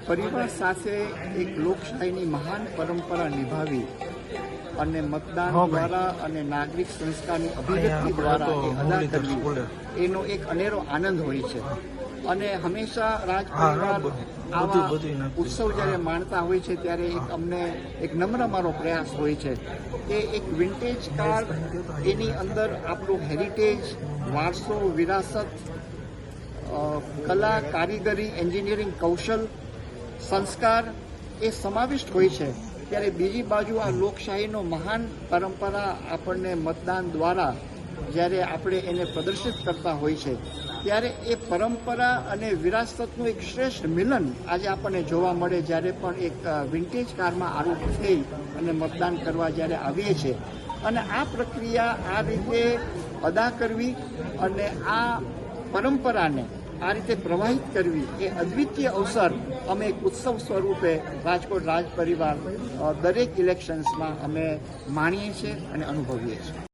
પરિવાર સાથે એક લોકશાહીની મહાન પરંપરા નિભાવી અને મતદાન દ્વારા અને નાગરિક સંસ્કારની અભિવ્યક્તિ દ્વારા એ અદા કરવી એનો એક અનેરો આનંદ હોય છે. અને હંમેશા રાજપરિવાર આવા ઉત્સવ જ્યારે માણતા હોય છે ત્યારે અમને એક નમ્ર મારો પ્રયાસ હોય છે કે એક વિન્ટેજ કાર એની અંદર આપણું હેરિટેજ, વારસો, વિરાસત, કલા, કારીગરી, એન્જિનિયરિંગ કૌશલ, સંસ્કાર એ સમાવિષ્ટ હોય છે. ત્યારે બીજી બાજુ આ લોકશાહીનો મહાન પરંપરા આપણને મતદાન દ્વારા જ્યારે આપણે એને પ્રદર્શિત કરતા હોય છે ત્યારે એ પરંપરા અને વિરાસતનું એક શ્રેષ્ઠ મિલન આજે આપણને જોવા મળે જ્યારે પણ એક વિન્ટેજ કારમાં આરોપ થઈ અને મતદાન કરવા જ્યારે આવીએ છીએ. અને આ પ્રક્રિયા આ રીતે અદા કરવી અને આ પરંપરાને આ રીતે પ્રવાહિત કરવી એ અદ્વિતીય અવસર અમે એક ઉત્સવ સ્વરૂપે રાજકોટ રાજ પરિવાર દરેક ઇલેક્શન્સમાં અમે માણીએ છીએ અને અનુભવીએ છીએ.